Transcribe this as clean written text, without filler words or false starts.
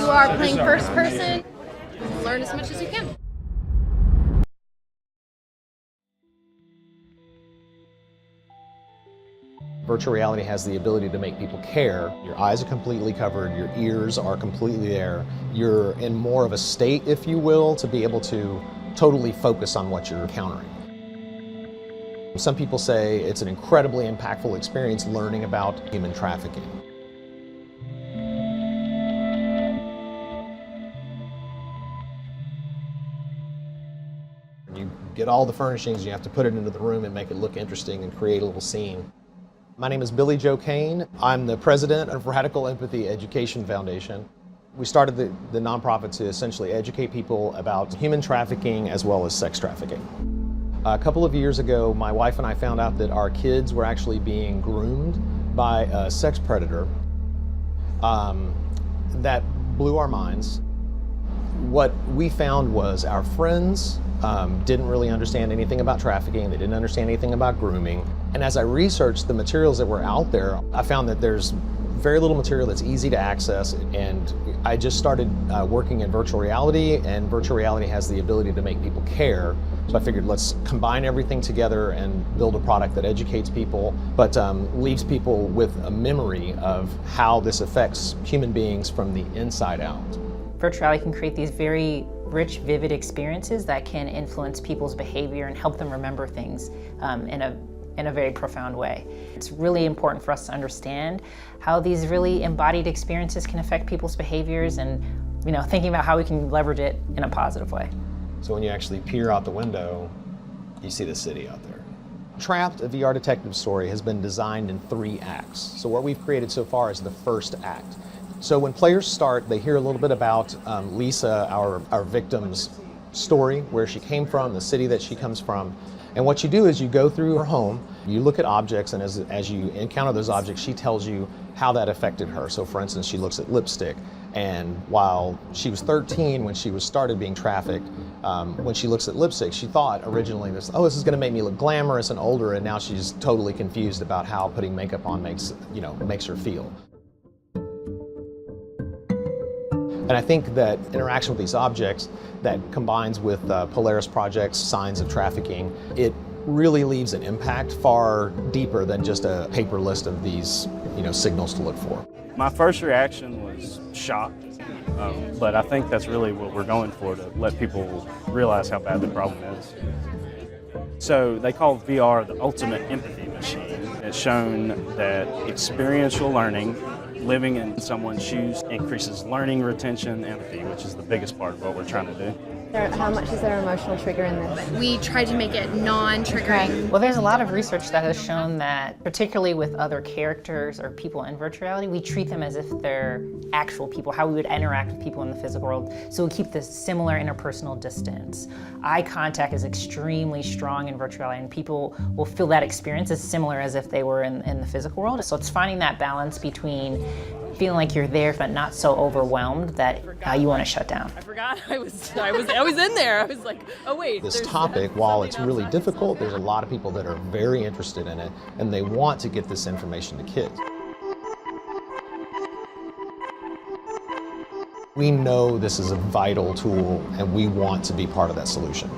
you are playing first person, learn as much as you can. Virtual reality has the ability to make people care. Your eyes are completely covered, your ears are completely there. You're in more of a state, if you will, to be able to totally focus on what you're encountering. Some people say it's an incredibly impactful experience learning about human trafficking. You get all the furnishings, you have to put it into the room and make it look interesting and create a little scene. My name is Billy Joe Kane. I'm the president of Radical Empathy Education Foundation. We started the nonprofit to essentially educate people about human trafficking as well as sex trafficking. A couple of years ago, my wife and I found out that our kids were actually being groomed by a sex predator. That blew our minds. What we found was our friends didn't really understand anything about trafficking. They didn't understand anything about grooming. And as I researched the materials that were out there, I found that there's very little material that's easy to access. And I just started working in virtual reality, and virtual reality has the ability to make people care. So I figured let's combine everything together and build a product that educates people, but leaves people with a memory of how this affects human beings from the inside out. Virtual reality can create these very rich, vivid experiences that can influence people's behavior and help them remember things in a very profound way. It's really important for us to understand how these really embodied experiences can affect people's behaviors, and thinking about how we can leverage it in a positive way. So when you actually peer out the window, you see the city out there. Trapped, a VR detective story, has been designed in 3 acts. So what we've created so far is the first act. So when players start, they hear a little bit about Lisa, our victim's story, where she came from, the city that she comes from. And what you do is you go through her home, you look at objects, and as you encounter those objects, she tells you how that affected her. So for instance, she looks at lipstick, and while she was 13 when she started being trafficked, when she looks at lipstick, she thought originally this is going to make me look glamorous and older, and now she's totally confused about how putting makeup on makes her feel. And I think that interaction with these objects that combines with Polaris Project's signs of trafficking, it really leaves an impact far deeper than just a paper list of these signals to look for. My first reaction was shock, but I think that's really what we're going for, to let people realize how bad the problem is. So they call VR the ultimate empathy machine. It's shown that experiential learning, living in someone's shoes, increases learning, retention, empathy, which is the biggest part of what we're trying to do. How much is there emotional trigger in this? We tried to make it non-triggering. Well, there's a lot of research that has shown that, particularly with other characters or people in virtual reality, we treat them as if they're actual people, how we would interact with people in the physical world. So we keep this similar interpersonal distance. Eye contact is extremely strong in virtual reality, and people will feel that experience as similar as if they were in the physical world. So it's finding that balance between feeling like you're there but not so overwhelmed that you want to shut down. I forgot I was in there. I was like, oh wait. This topic, while it's really difficult, there's a lot of people that are very interested in it, and they want to get this information to kids. We know this is a vital tool, and we want to be part of that solution.